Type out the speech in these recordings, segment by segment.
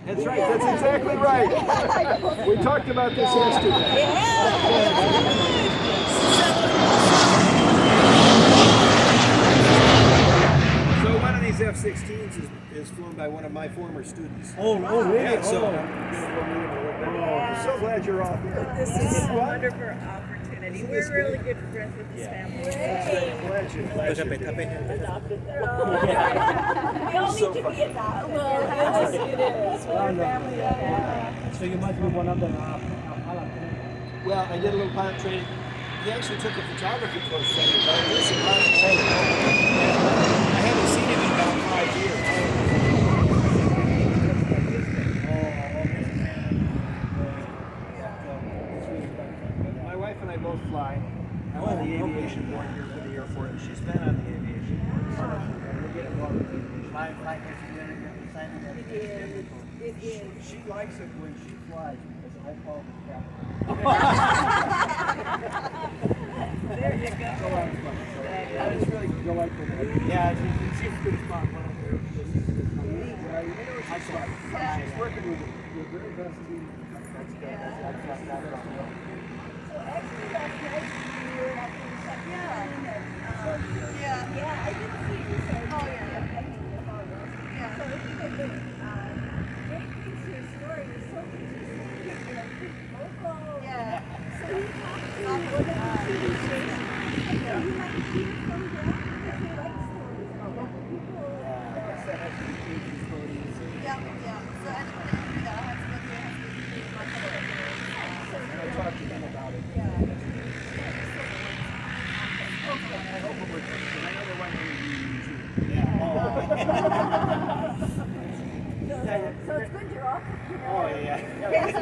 That's right. That's exactly right. We talked about this yesterday. So one of these F-16s is flown by one of my former students. Oh, really? Yeah, so I'm so glad you're all here. This is a wonderful opportunity. We're really good friends with this family. Glad you. We all need to be adopted. Well, yes, it is. We're a family. So you must be one of the pilot. Well, I did a little pilot training. He actually took a photography course from me, but I did some pilot training. I haven't seen him in about 5 years. My wife and I both fly. I'm on the aviation board here for the airport, and she's been on the aviation board. It is. She likes it when she flies because I call the captain. There you go. It's really delightful. Yeah, she's pretty smart. She's working with the very best team. So actually, last night we were at the reception. Yeah, I didn't see you. So oh, yeah. So if you could Jake thinks your story is so interesting. Local. Yeah. So he talked to one of the TV stations. You might hear from them because they like stories. People. Yeah. So anybody can do that. Has to go through. I'm going to talk to them about it. Yeah. I hope it works. I know they want to use you. So it's good you're off. Oh, yeah. Yes.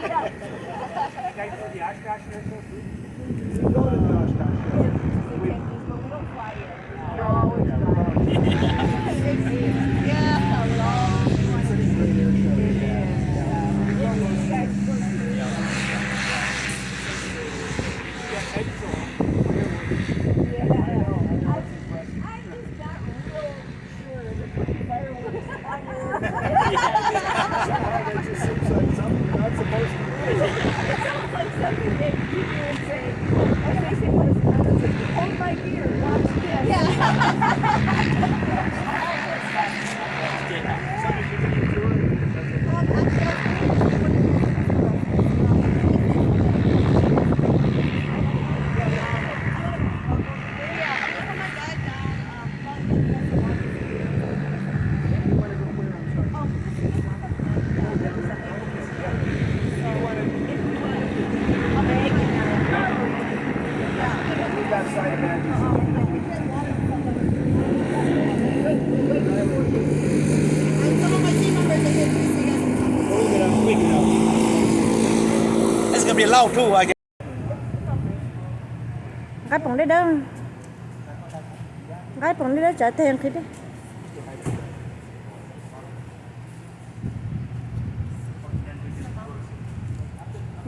Guys, for the Oshkosh Air Show, too? Go to Oshkosh. We don't fly yet. We're always flying. Yeah, Pretty great air show. It's gonna be loud too, I guess. Cái phòng đấy đâu? Cái phòng đấy đó trả tiền thì đi.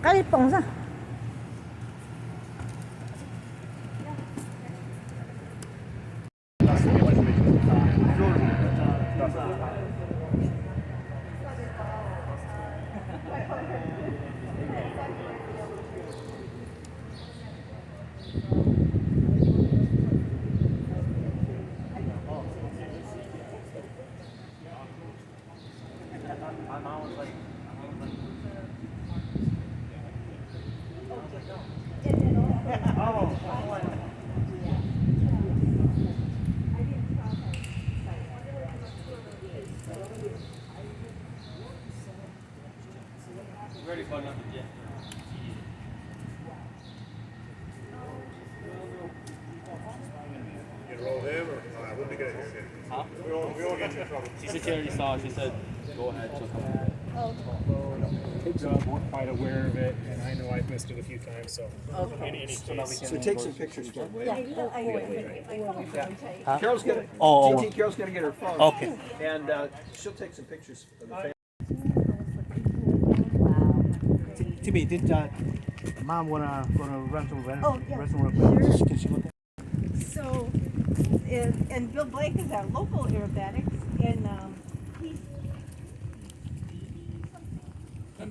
Cái đi phòng sao? Ready for another jet. You roll him or we'll be good here. Huh? We all get you in trouble. She said she already saw it. She said, go ahead. Kids are quite aware of it, and I know I've missed it a few times, so any case. So take some pictures for me. Yeah. Carol's gonna. Oh. TT Carol's gonna get her phone. Okay. And she'll take some pictures of the family. Timmy, did Mom gonna run some Oh, yeah. restaurant real quick? Sure. Can she look at? So, and Bill Blake is our local aerobatics, and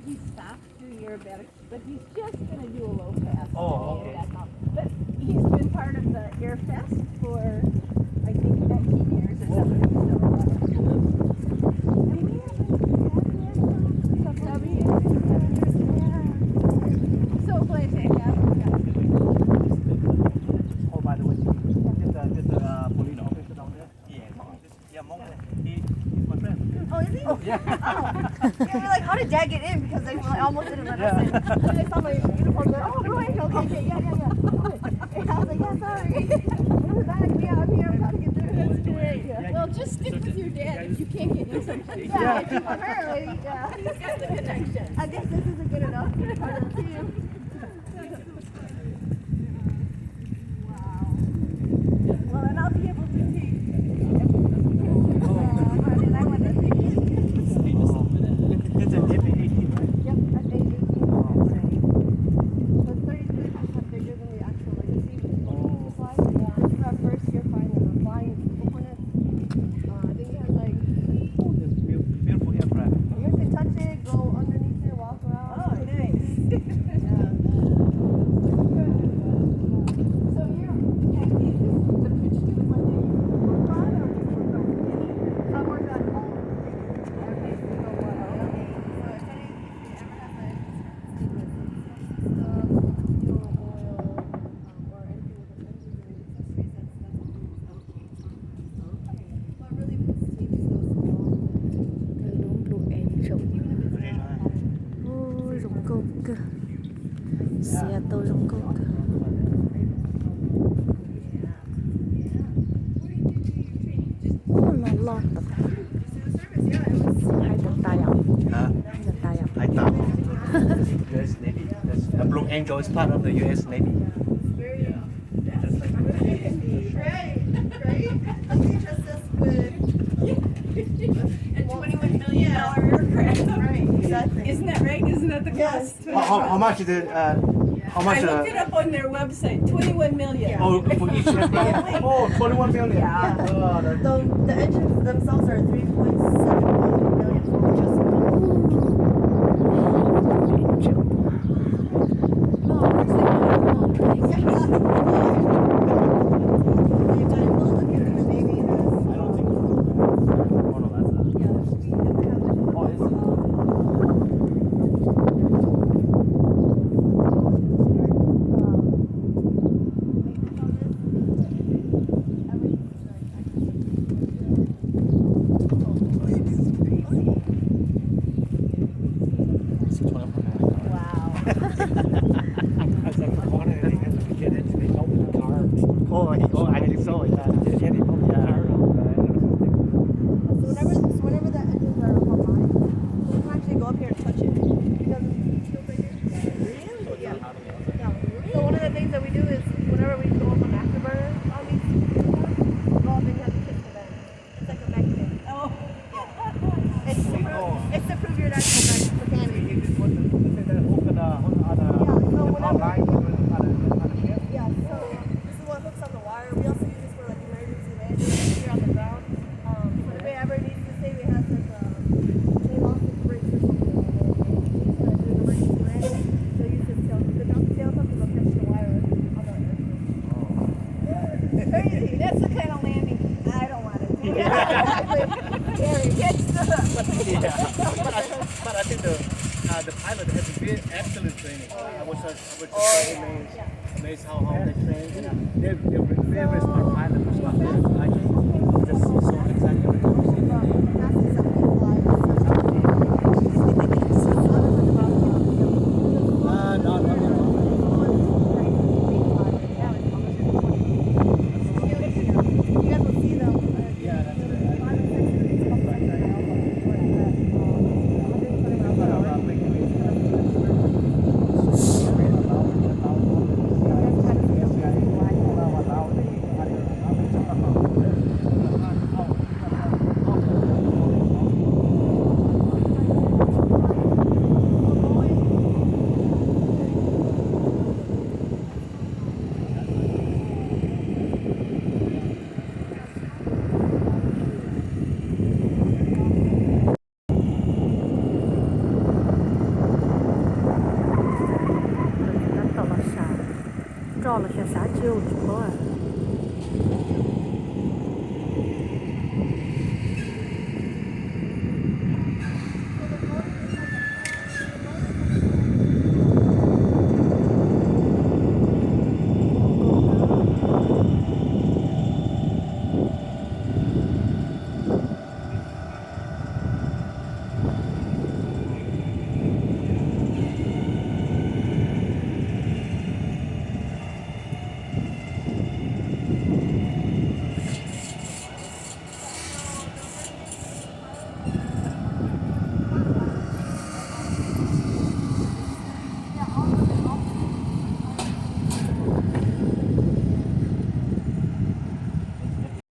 he stopped through aerobatic, but he's just gonna do a low pass. Oh, okay. But he's been part of the Air Fest for I think 19 years or something. And we haven't had that for 7 years. Yeah. So glad to have him. Oh, by the way, did the police officer down there? Yeah, Hmong. He's my friend. Oh, is he? Oh, yeah. Yeah, we're like, how did Dad get in? Because they like, almost didn't let us in. And then I saw my uniform, like, oh, Blue Angel, okay, yeah. And I was like, yeah, sorry. In the back, yeah, I'm here, I'm trying to get through. That's great. Yeah. Well, just stick with your dad if you can't get in something. Yeah, apparently, yeah. He's got the connection. I guess this isn't good enough to be part of the team. Wow. Well, and I'll be able to teach. And I want to teach. It's an FA-18, right? Yep, that's 818 already. So it's 33% bigger than the actual legacy slide. Yeah, this is our first year flying components. I think it has like, It's beautiful aircraft. you can touch it, go underneath it, walk around. Oh, nice. Yeah. So you're, the pitch to is like a work on or just work on? I work on all of it. Okay, so you go what? Okay. So if any, if you ever have like fuel, oil, or anything with engines or accessories, that's okay. What really makes the team so small? Cái luống Blue Angel. Ôi, rồng câu kìa. Xe tôi rồng câu kìa. Ôi, nó lọt tập. Hai tầng tay à? Huh? Hai tầng tay à? I thought U.S. Navy. The Blue Angel is part of the U.S. Navy. Right. They trust us with And $21 million aircraft. right, exactly. Isn't that right? Isn't that the cost? How much is it? How much? I looked it up on their website. 21 million. Oh, for each aircraft? Oh, 21 million. Yeah. Oh, that's The engines themselves are 3.7 million for just Angel. They've done both of the Navy has. I don't think so. Oh, no, that's a... Yeah, we never have it. Oh, is it? Oh, I think so. Yeah. So whenever the engines are online, you can actually go up here and touch it. Because it's still bigger. Really? Yeah. So one of the things that we do is whenever we go up on afterburner on these, go up and you have to kiss the vent. It's like a magnet. Oh. It's to prove you're an actual mechanic. Is this what the hook on the ship? Yeah, so this is what hooks on the wire. We also use this for like emergency landing here on the ground. So if it ever needs to say we have like they lost the brakes or something, and they need to do an emergency landing, they'll use this tail hook and they'll catch the wire on the airplane. Crazy. That's the kind of landing I don't want to do. Gary, catch the But I think the pilot has a very excellent training. I was so amazed how they train. They're very smart pilots.